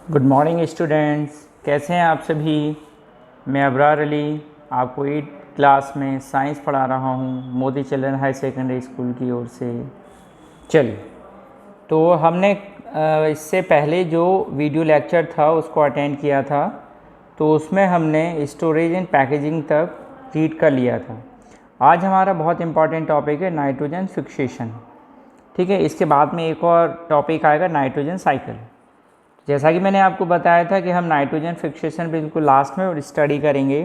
Good morning students, कैसे हैं आप सभी। मैं अबरार अली आपको 8th क्लास में साइंस पढ़ा रहा हूं Modi children high secondary school की ओर से। चलिए, तो हमने इससे पहले जो वीडियो लेक्चर था उसको अटेंड किया था, तो उसमें हमने स्टोरेज एंड पैकेजिंग तक रीड कर लिया था। आज हमारा बहुत इंपॉर्टेंट टॉपिक है नाइट्रोजन फिक्सेशन। ठीक है, इसके बाद में एक और टॉपिक आएगा नाइट्रोजन साइकिल। जैसा कि मैंने आपको बताया था कि हम नाइट्रोजन फिक्सेशन बिल्कुल लास्ट में स्टडी करेंगे।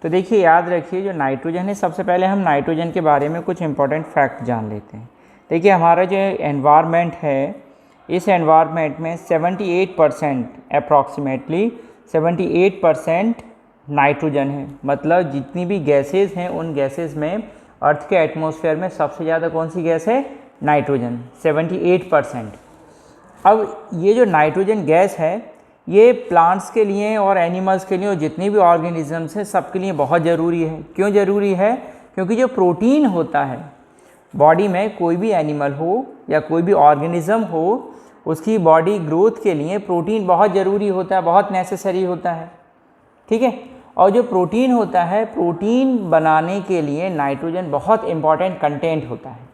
तो देखिए, याद रखिए, जो नाइट्रोजन है, सबसे पहले हम नाइट्रोजन के बारे में कुछ इंपॉर्टेंट फैक्ट जान लेते हैं। देखिए, हमारा जो एनवायरनमेंट है, इस एनवायरनमेंट में 78% अप्रॉक्सीमेटली 78% नाइट्रोजन है। मतलब जितनी भी गैसेज हैं, उन गैसेज में अर्थ के एटमॉस्फेयर में सबसे ज़्यादा कौन सी गैस है? नाइट्रोजन, 78%। अब ये जो नाइट्रोजन गैस है, ये प्लांट्स के लिए और एनिमल्स के लिए और जितने भी ऑर्गेनिजम्स हैं सबके लिए बहुत ज़रूरी है। क्यों ज़रूरी है? क्योंकि जो प्रोटीन होता है बॉडी में, कोई भी एनिमल हो या कोई भी ऑर्गेनिज्म हो, उसकी बॉडी ग्रोथ के लिए प्रोटीन बहुत ज़रूरी होता है, बहुत नेसेसरी होता है। ठीक है, और जो प्रोटीन होता है, प्रोटीन बनाने के लिए नाइट्रोजन बहुत इंपॉर्टेंट कंटेंट होता है।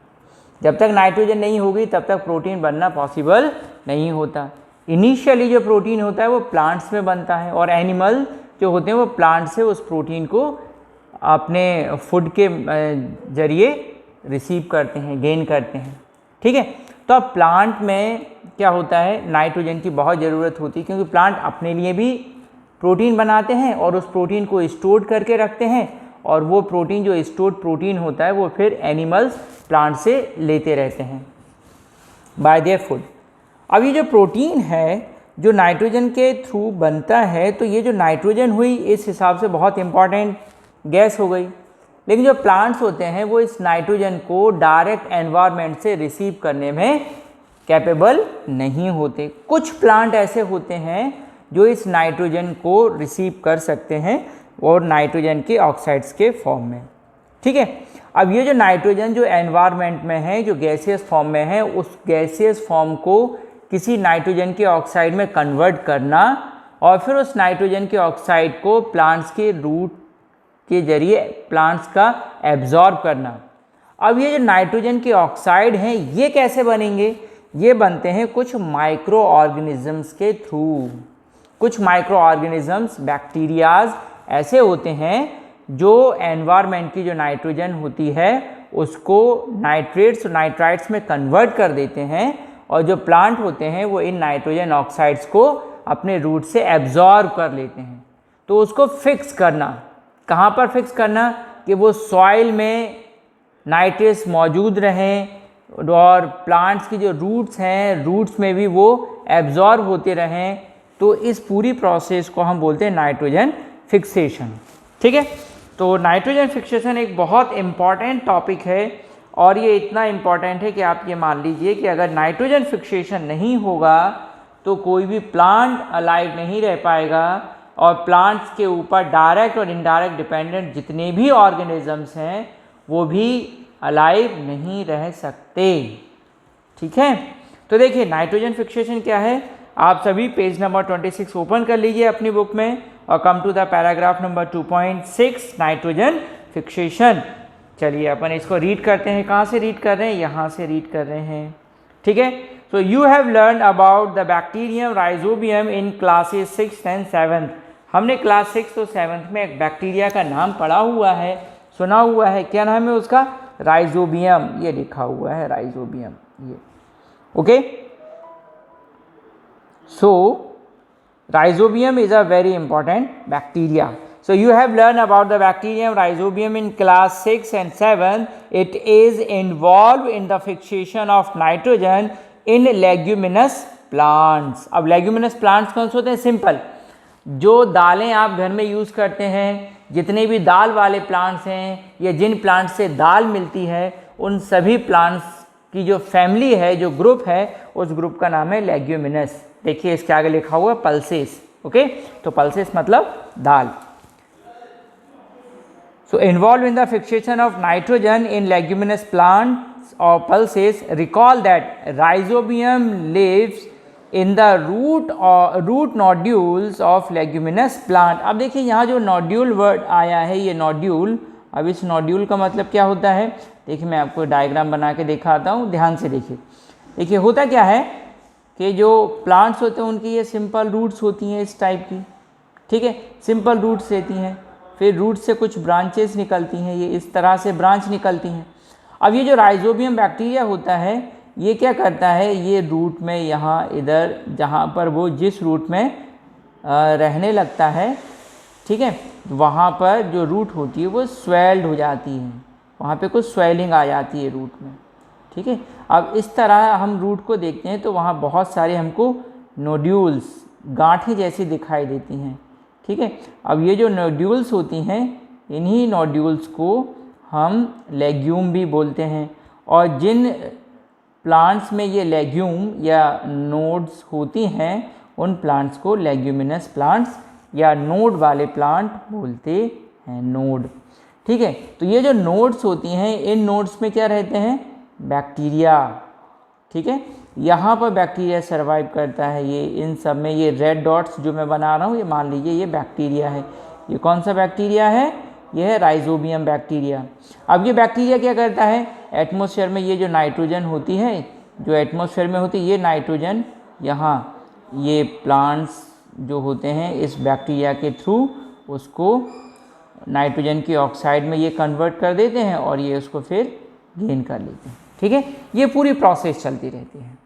जब तक नाइट्रोजन नहीं होगी तब तक प्रोटीन बनना पॉसिबल नहीं होता। इनिशियली जो प्रोटीन होता है वो प्लांट्स में बनता है, और एनिमल जो होते हैं वो प्लांट से उस प्रोटीन को अपने फूड के जरिए रिसीव करते हैं, गेन करते हैं। ठीक है, तो अब प्लांट में क्या होता है, नाइट्रोजन की बहुत ज़रूरत होती है, क्योंकि प्लांट अपने लिए भी प्रोटीन बनाते हैं और उस प्रोटीन को स्टोर करके रखते हैं, और वो प्रोटीन जो स्टोर्ड प्रोटीन होता है वो फिर एनिमल्स प्लांट से लेते रहते हैं बाय देयर फूड। अब ये जो प्रोटीन है जो नाइट्रोजन के थ्रू बनता है, तो ये जो नाइट्रोजन हुई इस हिसाब से बहुत इंपॉर्टेंट गैस हो गई। लेकिन जो प्लांट्स होते हैं वो इस नाइट्रोजन को डायरेक्ट एनवायरनमेंट से रिसीव करने में कैपेबल नहीं होते। कुछ प्लांट ऐसे होते हैं जो इस नाइट्रोजन को रिसीव कर सकते हैं, और नाइट्रोजन के ऑक्साइड्स के फॉर्म में। ठीक है, अब ये जो नाइट्रोजन जो एनवायरनमेंट में है, जो गैसियस फॉर्म में है, उस गैसियस फॉर्म को किसी नाइट्रोजन के ऑक्साइड में कन्वर्ट करना, और फिर उस नाइट्रोजन के ऑक्साइड को प्लांट्स के रूट के जरिए प्लांट्स का एब्जॉर्ब करना। अब ये जो नाइट्रोजन के ऑक्साइड हैं, ये कैसे बनेंगे? ये बनते हैं कुछ माइक्रो ऑर्गेनिजम्स के थ्रू। कुछ माइक्रो ऑर्गेनिजम्स, बैक्टीरियाज ऐसे होते हैं जो एनवायरनमेंट की जो नाइट्रोजन होती है उसको नाइट्रेट्स और नाइट्राइट्स में कन्वर्ट कर देते हैं, और जो प्लांट होते हैं वो इन नाइट्रोजन ऑक्साइड्स को अपने रूट से एब्जॉर्ब कर लेते हैं। तो उसको फिक्स करना, कहाँ पर फिक्स करना? कि वो सॉइल में नाइट्रेट्स मौजूद रहें, और प्लांट्स की जो रूट्स हैं, रूट्स में भी वो एब्जॉर्ब होते रहें। तो इस पूरी प्रोसेस को हम बोलते हैं नाइट्रोजन फिक्सेशन। ठीक है, तो नाइट्रोजन फिक्सेशन एक बहुत इम्पॉर्टेंट टॉपिक है, और ये इतना इम्पॉर्टेंट है कि आप ये मान लीजिए कि अगर नाइट्रोजन फिक्सेशन नहीं होगा तो कोई भी प्लांट अलाइव नहीं रह पाएगा, और प्लांट्स के ऊपर डायरेक्ट और इनडायरेक्ट डिपेंडेंट जितने भी ऑर्गेनिजम्स हैं वो भी अलाइव नहीं रह सकते। ठीक है, तो देखिए नाइट्रोजन फिक्सेशन क्या है। आप सभी पेज नंबर 26 ओपन कर लीजिए अपनी बुक में, और come to the paragraph number 2.6 nitrogen fixation. चलिए अपन इसको रीड करते हैं। कहाँ से रीड कर रहे हैं? यहाँ से रीड कर रहे हैं। ठीक है, so you have learn about the bacterium rhizobium in classes 6th and 7th। हमने क्लास 6th और 7th में एक बैक्टीरिया का नाम पढ़ा हुआ है, सुना हुआ है। क्या नाम है उसका? राइजोबियम। ये लिखा हुआ है राइजोबियम, ये। Okay, so rhizobium is a very important bacteria. So you have learned about the bacterium rhizobium in class 6 and 7. It is involved in the fixation of nitrogen in leguminous plants. अब leguminous plants कौन से होते हैं? Simple, जो दालें आप घर में यूज़ करते हैं, जितने भी दाल वाले प्लांट्स हैं या जिन प्लांट से दाल मिलती है, उन सभी प्लांट्स की जो फैमिली है, जो ग्रुप है, उस ग्रुप का नाम है लेग्यूमिनस। देखिए इसके आगे लिखा हुआ पल्सेस। ओके, तो पल्सेस मतलब दाल। So involve in the fixation of nitrogen in leguminous plants और pulses, recall that rhizobium lives in the root nodules of leguminous plant. अब देखिए यहाँ जो नोड्यूल वर्ड आया है, ये नोड्यूल, अब इस नोड्यूल का मतलब क्या होता है, देखिए मैं आपको डायग्राम बना के दिखाता हूँ, ध्यान से देखिए। देखिए होता क्या है कि जो प्लांट्स होते हैं उनकी ये सिंपल रूट्स होती हैं इस टाइप की, ठीक है, सिंपल रूट्स रहती हैं, फिर रूट से कुछ ब्रांचेस निकलती हैं, ये इस तरह से ब्रांच निकलती हैं। अब ये जो राइजोबियम बैक्टीरिया होता है ये क्या करता है, ये रूट में यहाँ इधर जहाँ पर वो जिस रूट में रहने लगता है, ठीक है, वहाँ पर जो रूट होती है वो स्वेल्ड हो जाती है, वहाँ पे कुछ स्वेलिंग आ जाती है रूट में, ठीक है। अब इस तरह हम रूट को देखते हैं तो वहाँ बहुत सारे हमको नोड्यूल्स, गांठें जैसी दिखाई देती हैं, ठीक है। अब ये जो नोड्यूल्स होती हैं, इन्हीं नोड्यूल्स को हम लेग्यूम भी बोलते हैं, और जिन प्लांट्स में ये लेग्यूम या नोड्स होती हैं उन प्लांट्स को लेग्यूमिनस प्लांट्स या नोड वाले प्लांट बोलते हैं, नोड, ठीक है। तो ये जो नोड्स होती हैं, इन नोड्स में क्या रहते हैं, बैक्टीरिया, ठीक है। यहाँ पर बैक्टीरिया सर्वाइव करता है, ये इन सब में ये रेड डॉट्स जो मैं बना रहा हूँ, ये मान लीजिए ये बैक्टीरिया है। ये कौन सा बैक्टीरिया है, ये है राइजोबियम बैक्टीरिया। अब ये बैक्टीरिया क्या करता है, एटमॉस्फेयर में ये जो नाइट्रोजन होती है, जो एटमॉस्फेयर में होती है, ये नाइट्रोजन यहाँ ये प्लांट्स जो होते हैं इस बैक्टीरिया के थ्रू उसको नाइट्रोजन की ऑक्साइड में ये कन्वर्ट कर देते हैं और ये उसको फिर गेन कर लेते हैं, ठीक है। ये पूरी प्रोसेस चलती रहती है,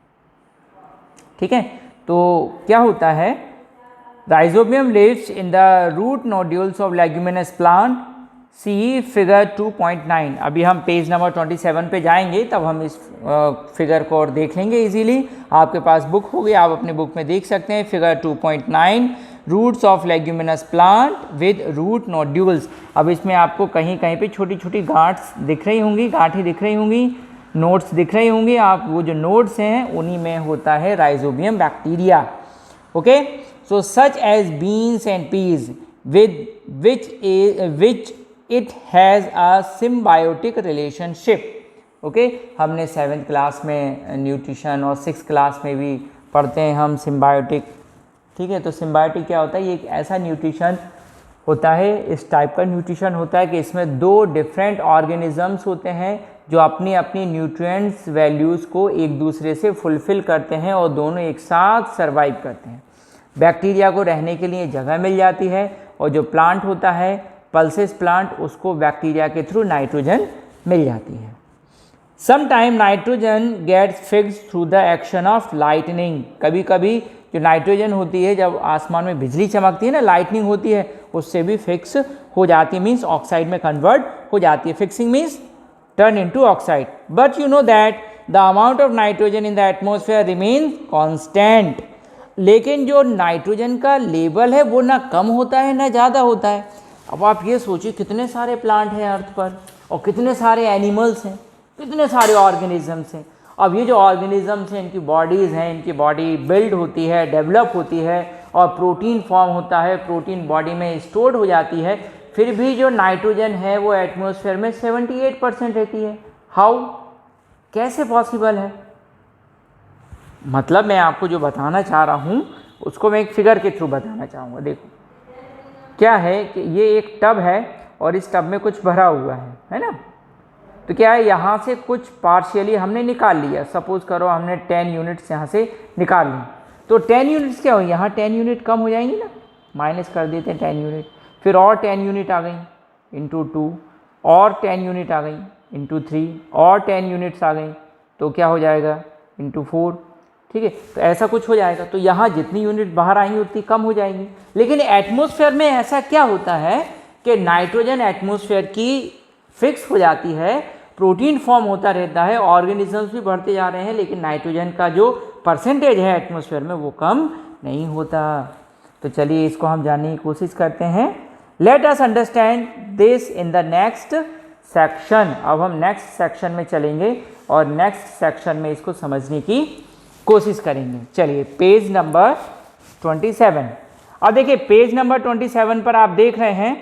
ठीक है। तो क्या होता है, rhizobium lives in the root nodules of leguminous plant, see figure 2.9। अभी हम पेज नंबर 27 पे जाएंगे, तब हम इस फिगर को और देख लेंगे इजीली। आपके पास बुक होगी, आप अपने बुक में देख सकते हैं figure 2.9, roots of leguminous plant with root nodules. अब इसमें आपको कहीं कहीं पे छोटी छोटी गांठ्स दिख रही होंगी, गांठें दिख रही होंगी, नोड्स दिख रही होंगी। आप वो जो नोड्स हैं उन्हीं में होता है rhizobium bacteria, okay. So such as beans and peas with which it has a symbiotic relationship, okay. हमने 7th क्लास में न्यूट्रिशन और 6th क्लास में भी पढ़ते हैं हम सिम्बायोटिक, ठीक है। तो सिम्बायोटिक क्या होता है, ये एक ऐसा न्यूट्रिशन होता है, इस टाइप का न्यूट्रिशन होता है कि इसमें 2 डिफरेंट ऑर्गेनिजम्स होते हैं जो अपनी अपनी न्यूट्रिएंट्स वैल्यूज़ को एक दूसरे से फुलफ़िल करते हैं और दोनों एक साथ सर्वाइव करते हैं। बैक्टीरिया को रहने के लिए जगह मिल जाती है और जो प्लांट होता है पल्सेस प्लांट, उसको बैक्टीरिया के थ्रू नाइट्रोजन मिल जाती है। Sometime nitrogen gets fixed through the action of lightning. कभी कभी जो नाइट्रोजन होती है, जब आसमान में बिजली चमकती है ना, लाइटनिंग होती है, उससे भी फिक्स हो जाती है, मीन्स ऑक्साइड में कन्वर्ट हो जाती है। Fixing means turn into oxide. But you know that the amount of nitrogen in the atmosphere remains constant. लेकिन जो नाइट्रोजन का लेवल है वो ना कम होता है ना ज़्यादा होता है। अब आप ये सोचिए, कितने सारे प्लांट हैं अर्थ पर और कितने सारे एनिमल्स हैं, कितने सारे ऑर्गेनिजम्स हैं। अब ये जो ऑर्गेनिजम्स हैं, इनकी बॉडीज़ हैं, इनकी बॉडी बिल्ड होती है, डेवलप होती है और प्रोटीन फॉर्म होता है, प्रोटीन बॉडी में स्टोर्ड हो जाती है। फिर भी जो नाइट्रोजन है वो एटमॉस्फेयर में 78% रहती है। हाउ, कैसे पॉसिबल है? मतलब मैं आपको जो बताना चाह रहा हूँ उसको मैं एक फिगर के थ्रू बताना चाहूँगा। देखो क्या है कि ये एक टब है और इस टब में कुछ भरा हुआ है ना। तो क्या है, यहाँ से कुछ पार्शियली हमने निकाल लिया। सपोज करो हमने 10 यूनिट्स यहाँ से निकाल ली, तो 10 यूनिट्स क्या हो, यहाँ 10 यूनिट कम हो जाएंगी ना, माइनस कर देते हैं 10 यूनिट। फिर और 10 यूनिट आ गई इंटू 2, और 10 यूनिट आ गई इंटू 3, और 10 यूनिट्स आ गई तो क्या हो जाएगा इंटू 4, ठीक है। तो ऐसा कुछ हो जाएगा। तो यहाँ जितनी यूनिट बाहर आएंगी उतनी कम हो जाएंगी। लेकिन एटमॉस्फेयर में ऐसा क्या होता है कि नाइट्रोजन एटमॉस्फेयर की फिक्स हो जाती है, प्रोटीन फॉर्म होता रहता है, ऑर्गेनिजम्स भी बढ़ते जा रहे हैं, लेकिन नाइट्रोजन का जो परसेंटेज है एटमॉस्फेयर में वो कम नहीं होता। तो चलिए इसको हम जानने की कोशिश करते हैं। Let us understand this in the next section. अब हम नेक्स्ट सेक्शन में चलेंगे और नेक्स्ट सेक्शन में इसको समझने की कोशिश करेंगे। चलिए पेज नंबर 27। अब देखिए पेज नंबर 27 पर आप देख रहे हैं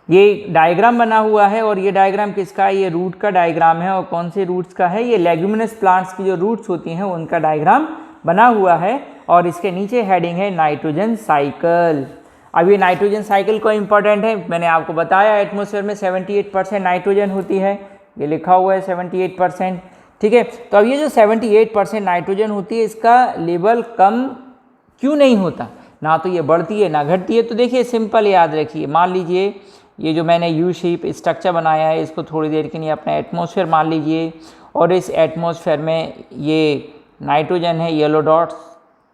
ये डायग्राम बना हुआ है, और ये डायग्राम किसका है, ये रूट का डायग्राम है। और कौन से रूट्स का है, ये लेग्यूमिनस प्लांट्स की जो रूट्स होती हैं उनका डायग्राम बना हुआ है और इसके नीचे हेडिंग है नाइट्रोजन साइकिल। अब ये नाइट्रोजन साइकिल को इम्पोर्टेंट है, मैंने आपको बताया एटमॉस्फेयर में 78% नाइट्रोजन होती है, ये लिखा हुआ है 78%। ठीक है, तो अब ये जो 78% नाइट्रोजन होती है इसका लेवल कम क्यों नहीं होता, ना तो ये बढ़ती है ना घटती है। तो देखिए सिंपल याद रखिए, मान लीजिए ये जो मैंने यू शेप स्ट्रक्चर बनाया है इसको थोड़ी देर के लिए अपना एटमॉस्फेयर मान लीजिए, और इस एटमॉस्फेयर में ये नाइट्रोजन है येलो डॉट्स,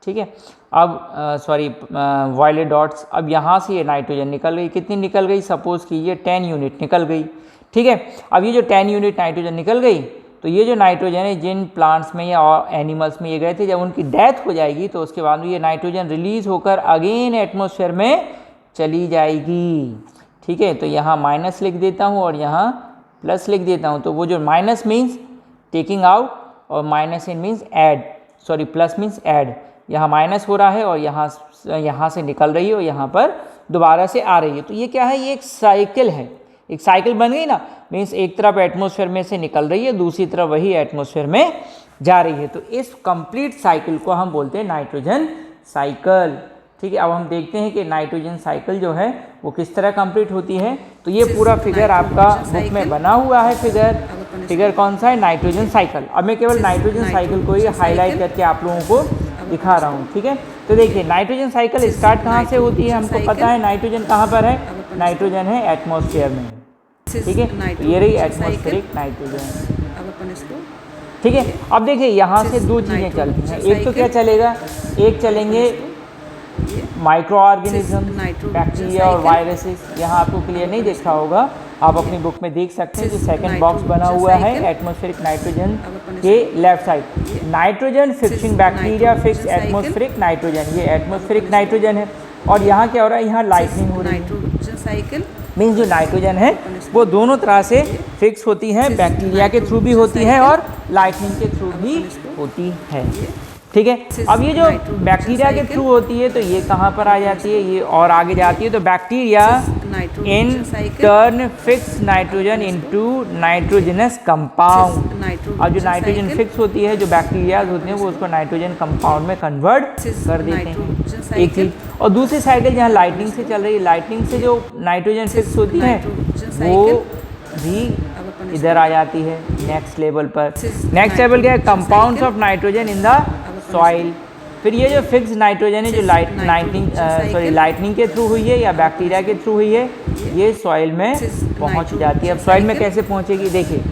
ठीक है, अब सॉरी वायलेट डॉट्स। अब यहाँ से ये नाइट्रोजन निकल गई, कितनी निकल गई, सपोज कीजिए 10 यूनिट निकल गई। ठीक है, अब ये जो 10 यूनिट नाइट्रोजन निकल गई, तो ये जो नाइट्रोजन है जिन प्लांट्स में या एनिमल्स में ये गए थे, जब उनकी डेथ हो जाएगी तो उसके बाद में ये नाइट्रोजन रिलीज होकर अगेन एटमॉस्फेयर में चली जाएगी। ठीक है, तो यहाँ माइनस लिख देता हूँ और यहाँ प्लस लिख देता हूँ। तो वो जो माइनस मीन्स टेकिंग आउट और minus in means add, sorry plus means add, यहाँ माइनस हो रहा है और यहाँ से निकल रही है और यहाँ पर दोबारा से आ रही है। तो ये क्या है, ये एक साइकिल है, एक साइकिल बन गई ना, मीन्स एक तरफ एटमॉस्फेयर में से निकल रही है, दूसरी तरफ वही एटमॉस्फेयर में जा रही है। तो इस कंप्लीट साइकिल को हम बोलते हैं नाइट्रोजन साइकिल। ठीक है, अब हम देखते हैं कि नाइट्रोजन साइकिल जो है वो किस तरह कंप्लीट होती है। तो ये पूरा फिगर आपका बुक में बना हुआ है, फिगर कौन सा है, नाइट्रोजन साइकिल। अब मैं केवल नाइट्रोजन साइकिल को ही हाईलाइट करके आप लोगों को दिखा रहा हूँ। ठीक है, तो देखिए नाइट्रोजन साइकिल स्टार्ट कहाँ से होती है, हमको पता है नाइट्रोजन कहाँ पर है, नाइट्रोजन है एटमॉस्फेयर में। ठीक है, तो ये रही एटमॉस्फेरिक नाइट्रोजन। ठीक है, अब देखिए यहाँ से दो चीज़ें चलती हैं, एक तो क्या चलेगा, एक चलेंगे माइक्रो ऑर्गेनिज्म, बैक्टीरिया और वायरसेस। यहाँ आपको क्लियर नहीं देखा होगा, आप अपनी बुक में देख सकते हैं, जो सेकंड बॉक्स बना हुआ है एटमॉस्फेरिक नाइट्रोजन के left side, nitrogen fixing bacteria fix atmospheric nitrogen, ये एटमॉस्फेरिक नाइट्रोजन है। और यहाँ क्या हो रहा है, यहाँ लाइटनिंग हो रही है, मीन्स जो नाइट्रोजन है वो दोनों तरह से फिक्स होती है, बैक्टीरिया के थ्रू भी होती है और लाइटनिंग के थ्रू भी होती है। ठीक है, अब ये जो बैक्टीरिया के थ्रू होती है तो ये कहाँ पर आ जाती है, ये और आगे जाती है। तो bacteria in turn fix nitrogen into nitrogenous compound. अब जो नाइट्रोजन फिक्स होती है, जो बैक्टीरियाज होते हैं वो उसको नाइट्रोजन कंपाउंड में कन्वर्ट कर देते हैं, एक चीज़। और दूसरी साइकिल जहाँ लाइटनिंग से चल रही है, लाइटनिंग से जो नाइट्रोजन फिक्स होती है वो भी इधर आ जाती है नेक्स्ट लेवल पर। नेक्स्ट लेवल क्या है, compounds of nitrogen in the soil. फिर ये जो फिक्स नाइट्रोजन है जो लाइटनिंग के थ्रू हुई है या बैक्टीरिया के थ्रू हुई है, ये सॉइल में पहुंच जाती है। अब सॉइल में कैसे पहुंचेगी, देखिए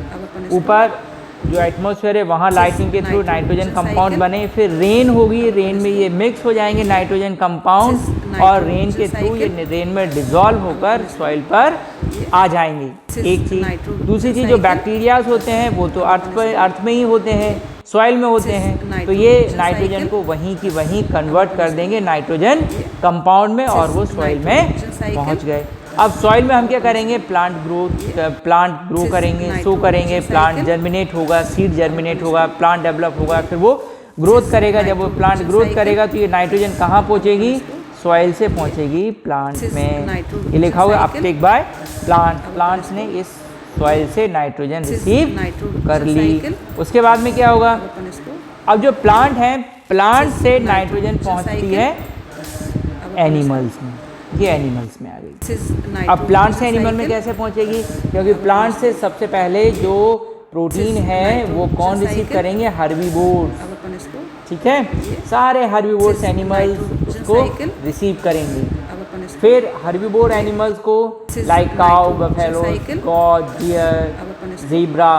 ऊपर जो एटमॉस्फेयर है वहाँ लाइटनिंग के थ्रू नाइट्रोजन कंपाउंड बने, फिर रेन होगी, रेन में ये मिक्स हो जाएंगे नाइट्रोजन कंपाउंड और रेन के थ्रू ये रेन में डिजॉल्व होकर सॉइल पर आ जाएंगे, एक चीज़। दूसरी चीज़, जो बैक्टीरियाज होते हैं वो तो अर्थ में ही होते हैं, सॉइल में होते हैं, तो ये नाइट्रोजन को वहीं की वहीं कन्वर्ट कर देंगे नाइट्रोजन कंपाउंड में और वो सॉइल में पहुंच गए। अब सॉइल में हम क्या करेंगे, प्लांट ग्रो करेंगे, सो करेंगे, प्लांट जर्मिनेट होगा, सीड जर्मिनेट होगा, प्लांट डेवलप होगा, फिर वो ग्रोथ करेगा। जब वो प्लांट ग्रोथ करेगा तो ये नाइट्रोजन कहाँ पहुँचेगी, सॉइल से पहुँचेगी प्लांट में। ये लिखा हुआ अपटेक बाय प्लांट्स ने इस सॉइल से नाइट्रोजन रिसीव कर ली। उसके बाद में क्या होगा, अब जो प्लांट है, प्लांट से नाइट्रोजन पहुंचती है एनिमल्स में, ये एनिमल्स में आ गई। अब प्लांट से एनिमल में कैसे पहुंचेगी, क्योंकि प्लांट से सबसे पहले जो प्रोटीन है वो कौन रिसीव करेंगे, हर्बीवोर्स। ठीक है, सारे हर्बीवोर्स एनिमल्स उसको रिसीव करेंगे। फिर हर्बीवोर एनिमल्स को like cow, buffalo, goat, deer, zebra,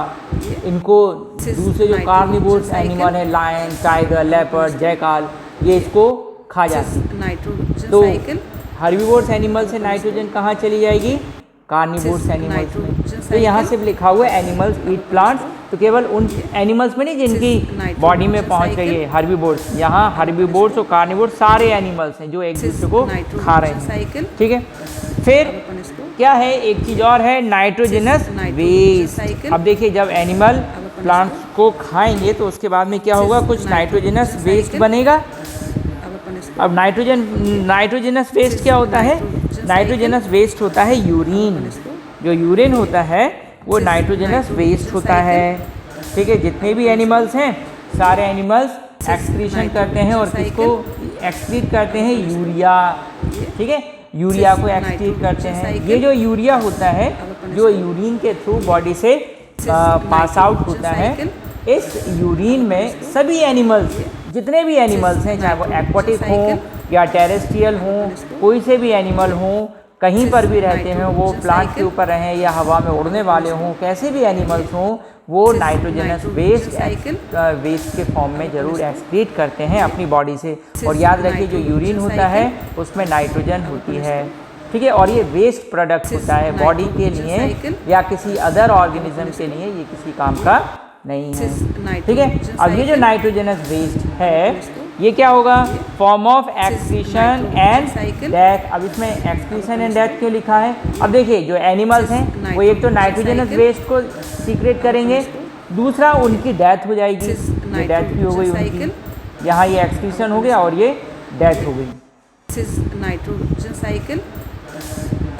इनको दूसरे जो कार्निवोर्स एनिमल है, लायन, टाइगर, लेपर्ड, जैकाल, ये इसको खा जाते हैं। तो हर्बीवोर्स एनिमल से नाइट्रोजन कहाँ चली जाएगी, कार्निवोर्स एनिमल्स में। तो यहाँ सिर्फ लिखा हुआ है एनिमल्स ईट प्लांट्स, तो केवल उन एनिमल्स में नहीं जिनकी बॉडी में पहुँच गई है हर्बीवोर्स, यहाँ हर्बीवोर्स और कार्निवोर्स सारे एनिमल्स हैं जो एक दूसरे को खा रहे हैं। ठीक है, फिर क्या है, एक चीज़ और है, नाइट्रोजनस वेस्ट। अब देखिए जब एनिमल प्लांट्स को खाएंगे तो उसके बाद में क्या होगा, कुछ नाइट्रोजनस वेस्ट बनेगा। अब नाइट्रोजनस वेस्ट क्या होता है, नाइट्रोजनस वेस्ट होता है यूरिन। जो यूरिन होता है वो नाइट्रोजनस वेस्ट होता है। ठीक है, जितने भी एनिमल्स हैं सारे एनिमल्स एक्सक्रीशन करते हैं और किसको एक्सक्रीट करते हैं, यूरिया, ठीक है, यूरिया को एक्सक्रीट करते हैं। ये जो यूरिया होता है जो यूरिन के थ्रू बॉडी से पास आउट होता है, इस यूरिन में सभी एनिमल्स, जितने भी एनिमल्स हैं, चाहे वो एक्वाटिक हों या टेरेस्ट्रियल हों, कोई से भी एनिमल हों, कहीं पर भी रहते हैं, वो प्लांट के ऊपर रहें या हवा में उड़ने वाले हों, कैसे भी एनिमल्स हों, वो नाइट्रोजनस वेस्ट के फॉर्म में जरूर एक्सक्रीट करते हैं अपनी बॉडी से। और याद रखिए जो यूरिन होता है उसमें नाइट्रोजन होती है, ठीक है, और ये वेस्ट प्रोडक्ट होता है बॉडी के लिए या किसी अदर ऑर्गेनिज्म के लिए, ये किसी काम का नहीं है, ठीक है। अब ये जो नाइट्रोजनस वेस्ट है ये क्या होगा, form of excretion and death. अब इसमें एक्सक्रीशन एंड डेथ क्यों लिखा है, अब देखिए जो एनिमल्स हैं वो एक तो नाइट्रोजनस वेस्ट को सीक्रेट करेंगे, दूसरा उनकी डेथ हो जाएगी, ये डेथ भी हो गई उनकी, यहाँ ये एक्सक्रीशन हो गया और ये डेथ हो गई, नाइट्रोजन साइकिल,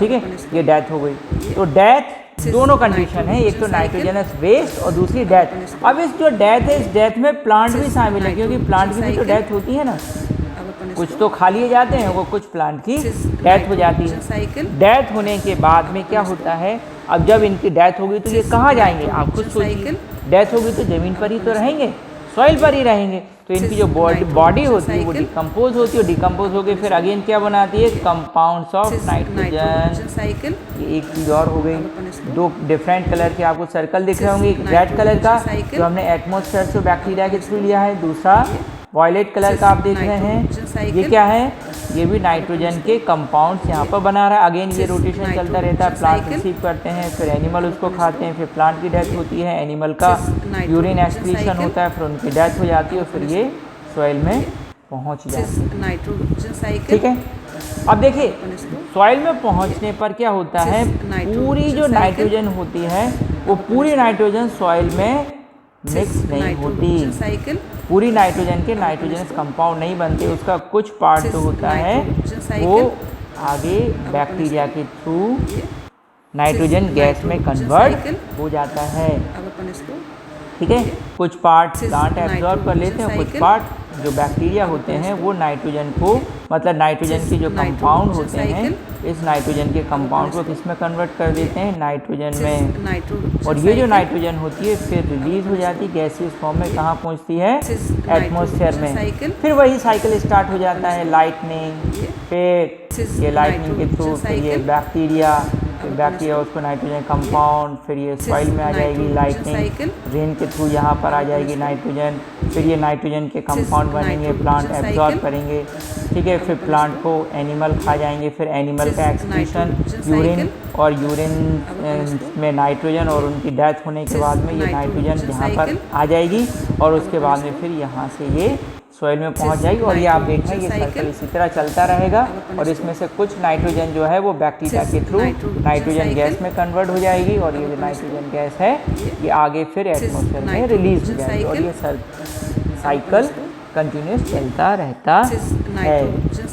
ठीक है, ये डेथ हो गई। तो डेथ दोनों कंडीशन है, एक तो नाइट्रोजनस वेस्ट और दूसरी डेथ। अब इस जो डेथ है, इस डेथ में प्लांट भी शामिल है, क्योंकि प्लांट की भी तो डेथ होती है ना, कुछ तो खा लिए जाते हैं, वो कुछ प्लांट की डेथ हो जाती है। डेथ होने के बाद में क्या होता है, अब जब इनकी डेथ होगी तो ये कहाँ जाएंगे, आप खुद सोचिए, डेथ होगी तो ज़मीन पर ही तो रहेंगे, सॉइल पर ही रहेंगे, तो इनकी जो बॉडी होती है वो डिकम्पोज होती है, डिकम्पोज होकर फिर अगेन क्या बनाती है, कंपाउंड्स ऑफ नाइट्रोजन। ये एक चीज़ और हो गई, दो डिफरेंट कलर के आपको सर्कल दिख रहे होंगे, एक रेड कलर का जो हमने एटमॉस्फेयर से बैक्टीरिया के थ्रू लिया है, दूसरा वॉयलेट कलर का आप देख रहे हैं, ये क्या है, ये भी नाइट्रोजन के कंपाउंड्स यहाँ पर बना रहा है। अगेन ये रोटेशन चलता रहता है, प्लांट रिसीव करते हैं, फिर एनिमल उसको खाते हैं, फिर प्लांट की डेथ होती है, एनिमल का यूरिन एक्सक्रीशन होता है, फिर उनकी डेथ हो जाती है, फिर ये सॉइल में पहुँच जाती है, ठीक है। अब देखिए सॉइल में पहुँचने पर क्या होता है, पूरी जो नाइट्रोजन होती है वो पूरी नाइट्रोजन सॉइल में मिक्स नहीं होती, पूरी नाइट्रोजन के नाइट्रोजनस कंपाउंड नहीं बनते, उसका कुछ पार्ट जो होता है वो आगे बैक्टीरिया के थ्रू नाइट्रोजन गैस में कन्वर्ट हो जाता है, ठीक है। कुछ पार्ट प्लांट एब्जॉर्ब कर लेते हैं, कुछ पार्ट जो बैक्टीरिया होते हैं वो नाइट्रोजन को, मतलब नाइट्रोजन के जो कंपाउंड होते हैं, इस नाइट्रोजन के कंपाउंड को किस में कन्वर्ट कर देते हैं, नाइट्रोजन में। और ये जो नाइट्रोजन होती है फिर रिलीज हो जाती है गैसियस फॉर्म में, कहाँ पहुँचती है, एटमॉस्फेयर में। फिर वही साइकिल स्टार्ट हो जाता है, लाइटनिंग, फिर ये लाइटनिंग के थ्रू फिर ये बैक्टीरिया, बैक्टीरिया उसको नाइट्रोजन कंपाउंड, फिर ये सॉइल में आ जाएगी लाइटनिंग, रेन के थ्रू यहाँ पर आ जाएगी नाइट्रोजन, फिर ये नाइट्रोजन के कंपाउंड बनेंगे, प्लांट एब्जॉर्ब करेंगे, ठीक है, फिर प्लांट को एनिमल खा जाएंगे, फिर एनिमल का एक्सक्रीशन यूरिन, और यूरिन में नाइट्रोजन, और उनकी डेथ होने के बाद में ये नाइट्रोजन यहाँ पर आ जाएगी और उसके बाद में फिर यहाँ से ये सॉइल में पहुंच जाएगी। और ये आप देख रहे हैं ये सर्कल इसी तरह चलता रहेगा, और इसमें से कुछ नाइट्रोजन जो है वो बैक्टीरिया के थ्रू नाइट्रोजन गैस में कन्वर्ट हो जाएगी, और ये जो नाइट्रोजन गैस है ये आगे फिर एटमॉस्फेयर में रिलीज हो जाएगी, और ये साइकिल कंटिन्यूस चलता रहता है,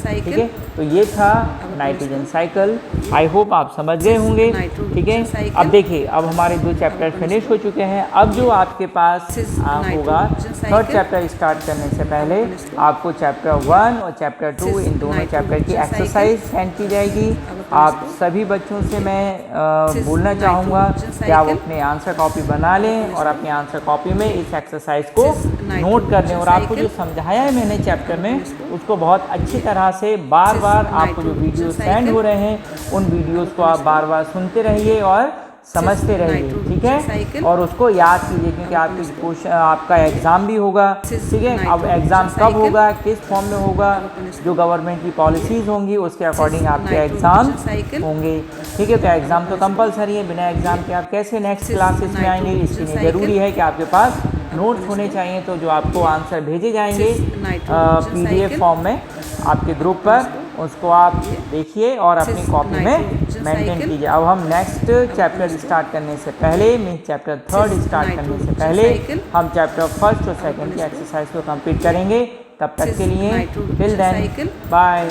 ठीक है। तो ये था नाइट्रोजन साइकिल, आई होप आप समझ गए होंगे, ठीक है। अब देखिए अब हमारे 2 चैप्टर फिनिश हो चुके हैं, अब जो आपके पास होगा 3rd चैप्टर स्टार्ट करने से पहले आपको चैप्टर 1 और चैप्टर 2 इन दोनों चैप्टर की एक्सरसाइज सेंड की जाएगी। आप सभी बच्चों से मैं बोलना चाहूँगा कि आप अपने आंसर कॉपी बना लें और अपने आंसर कॉपी में इस एक्सरसाइज को नोट कर लें, और आपको जो समझाया है मैंने चैप्टर में उसको बहुत अच्छी तरह से बार बार आपको जो वीडियो सेंड हो रहे हैं उन वीडियोस को आप बार बार सुनते रहिए और समझते रहिए, ठीक है, और उसको याद कीजिए, क्योंकि आपकी क्वेश्चन आपका एग्ज़ाम भी होगा, ठीक है। अब एग्ज़ाम कब होगा, किस फॉर्म में होगा, जो गवर्नमेंट की पॉलिसीज़ होंगी उसके अकॉर्डिंग आपके एग्ज़ाम होंगे, ठीक है। तो एग्ज़ाम तो कंपलसरी है, बिना एग्ज़ाम के आप कैसे नेक्स्ट क्लासेस में आएंगे, इसलिए ज़रूरी है कि आपके पास नोट्स होने चाहिए। तो जो आपको आंसर भेजे जाएंगे PDF फॉर्म में आपके ग्रुप पर, उसको आप देखिए और अपनी कॉपी में मेंटेन कीजिए। अब हम नेक्स्ट चैप्टर स्टार्ट करने से पहले, मीन्स चैप्टर 3rd स्टार्ट करने से पहले हम चैप्टर 1st और 2nd की एक्सरसाइज को कंप्लीट करेंगे। तब तक के लिए टिल देन बाय।